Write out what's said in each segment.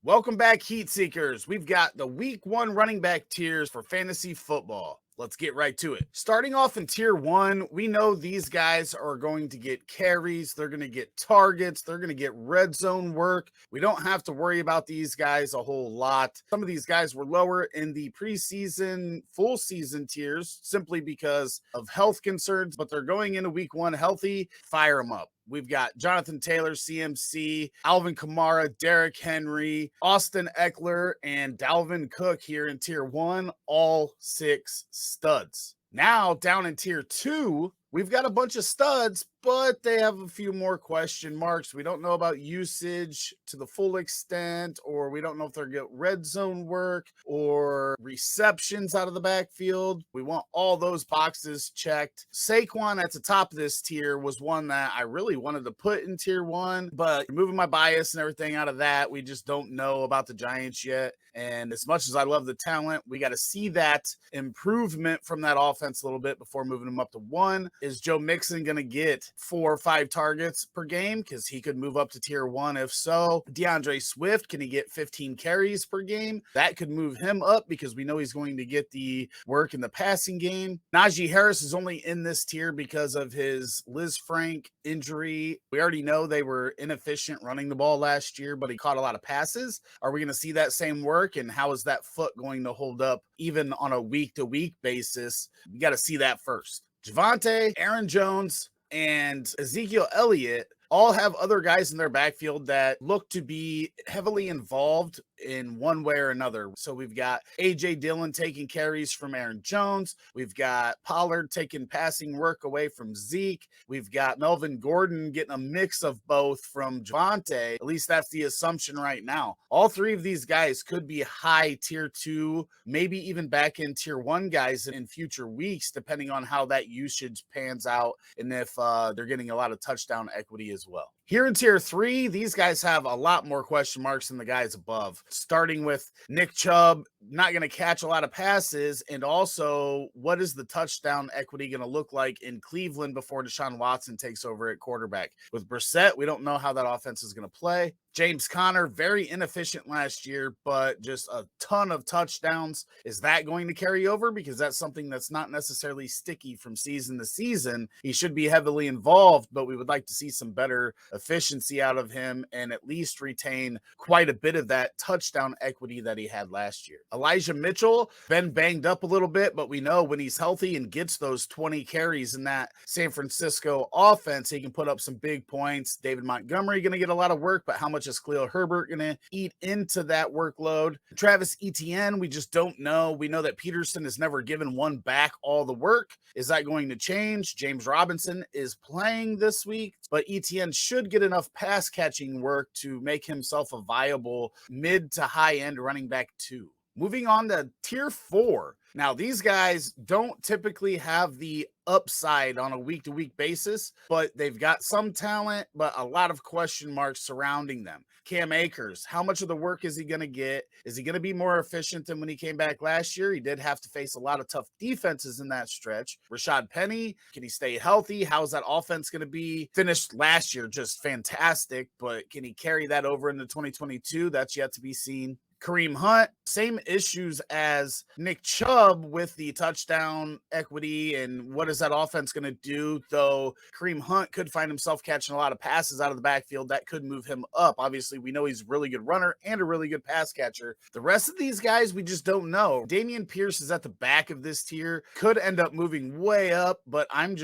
Welcome back, Heat Seekers. We've got the week 1 running back tiers for fantasy football. Let's get right to it. Starting off in tier 1, we know these guys are going to get carries. They're going to get targets. They're going to get red zone work. We don't have to worry about these guys a whole lot. Some of these guys were lower in the preseason, full season tiers simply because of health concerns, but they're going into week 1 healthy. Fire them up. We've got Jonathan Taylor, CMC, Alvin Kamara, Derrick Henry, Austin Eckler, and Dalvin Cook here in tier 1, all 6 studs. Now, down in tier 2, we've got a bunch of studs, but they have a few more question marks. We don't know about usage to the full extent, or we don't know if they're get red zone work or receptions out of the backfield. We want all those boxes checked. Saquon at the top of this tier was one that I really wanted to put in tier 1, but removing my bias and everything out of that, we just don't know about the Giants yet. And as much as I love the talent, we got to see that improvement from that offense a little bit before moving him up to 1. Is Joe Mixon going to get 4 or 5 targets per game? Because he could move up to tier 1. If so, DeAndre Swift, can he get 15 carries per game? That could move him up because we know he's going to get the work in the passing game. Najee Harris is only in this tier because of his Liz Frank injury. We already know they were inefficient running the ball last year, but he caught a lot of passes. Are we going to see that same work? And how is that foot going to hold up even on a week-to-week basis? We got to see that first. Javonte, Aaron Jones, and Ezekiel Elliott all have other guys in their backfield that look to be heavily involved in one way or another. So we've got AJ Dillon taking carries from Aaron Jones. We've got Pollard taking passing work away from Zeke. We've got Melvin Gordon getting a mix of both from Javonte. At least that's the assumption right now. All 3 of these guys could be high tier 2, maybe even back in tier 1 guys in future weeks, depending on how that usage pans out and if they're getting a lot of touchdown equity as well. Here in tier 3, these guys have a lot more question marks than the guys above, starting with Nick Chubb, not going to catch a lot of passes, and also what is the touchdown equity going to look like in Cleveland before Deshaun Watson takes over at quarterback? With Brissett, we don't know how that offense is going to play. James Conner, very inefficient last year, but just a ton of touchdowns. Is that going to carry over? Because that's something that's not necessarily sticky from season to season. He should be heavily involved, but we would like to see some better efficiency out of him and at least retain quite a bit of that touchdown equity that he had last year. Elijah Mitchell, been banged up a little bit, but we know when he's healthy and gets those 20 carries in that San Francisco offense, he can put up some big points. David Montgomery going to get a lot of work, but how much is Khalil Herbert going to eat into that workload? Travis Etienne, we just don't know. We know that Peterson has never given one back all the work. Is that going to change? James Robinson is playing this week, but Etienne should get enough pass catching work to make himself a viable mid to high end running back 2. Moving on to tier 4. Now, these guys don't typically have the upside on a week-to-week basis, but they've got some talent, but a lot of question marks surrounding them. Cam Akers, how much of the work is he going to get? Is he going to be more efficient than when he came back last year? He did have to face a lot of tough defenses in that stretch. Rashad Penny, can he stay healthy? How's that offense going to be? Finished last year just fantastic, but can he carry that over into 2022? That's yet to be seen. Kareem Hunt, same issues as Nick Chubb with the touchdown equity and what is that offense going to do, though Kareem Hunt could find himself catching a lot of passes out of the backfield. That could move him up. Obviously, we know he's a really good runner and a really good pass catcher. The rest of these guys, we just don't know. Dameon Pierce is at the back of this tier, could end up moving way up, but I'm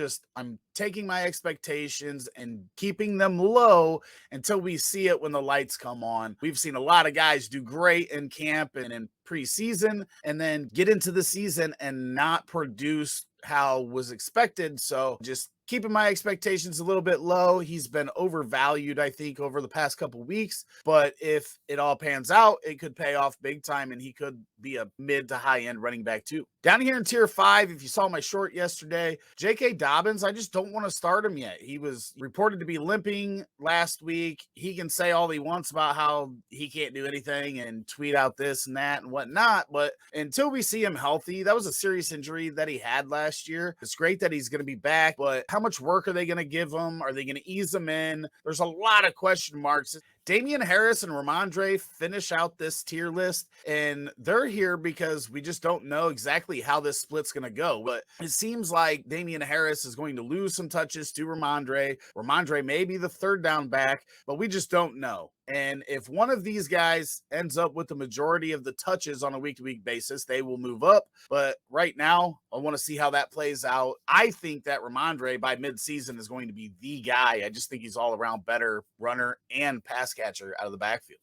taking my expectations and keeping them low until we see it when the lights come on. We've seen a lot of guys do great in camp and in preseason and then get into the season and not produce how was expected. So just keeping my expectations a little bit low. He's been overvalued, I think, over the past couple weeks. But if it all pans out, it could pay off big time, and he could be a mid to high end running back too. Down here in tier 5, if you saw my short yesterday, J.K. Dobbins, I just don't want to start him yet. He was reported to be limping last week. He can say all he wants about how he can't do anything and tweet out this and that and whatnot. But until we see him healthy, that was a serious injury that he had last year. It's great that he's going to be back, but how much work are they going to give him? Are they going to ease him in? There's a lot of question marks. Dameon Harris and Ramondre finish out this tier list, and they're here because we just don't know exactly how this split's going to go. But it seems like Dameon Harris is going to lose some touches to Ramondre. Ramondre may be the third down back, but we just don't know. And if one of these guys ends up with the majority of the touches on a week-to-week basis, they will move up. But right now, I want to see how that plays out. I think that Ramondre by midseason is going to be the guy. I just think he's all around better runner and pass catcher out of the backfield.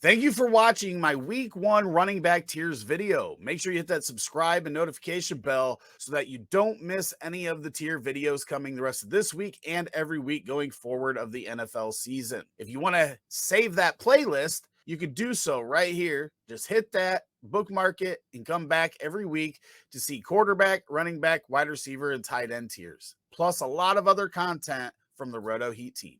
Thank you for watching my week 1 running back tiers video. Make sure you hit that subscribe and notification bell so that you don't miss any of the tier videos coming the rest of this week and every week going forward of the NFL season. If you want to save that playlist, you could do so right here. Just hit that, bookmark it, and come back every week to see quarterback, running back, wide receiver, and tight end tiers, plus a lot of other content from the Roto Heat team.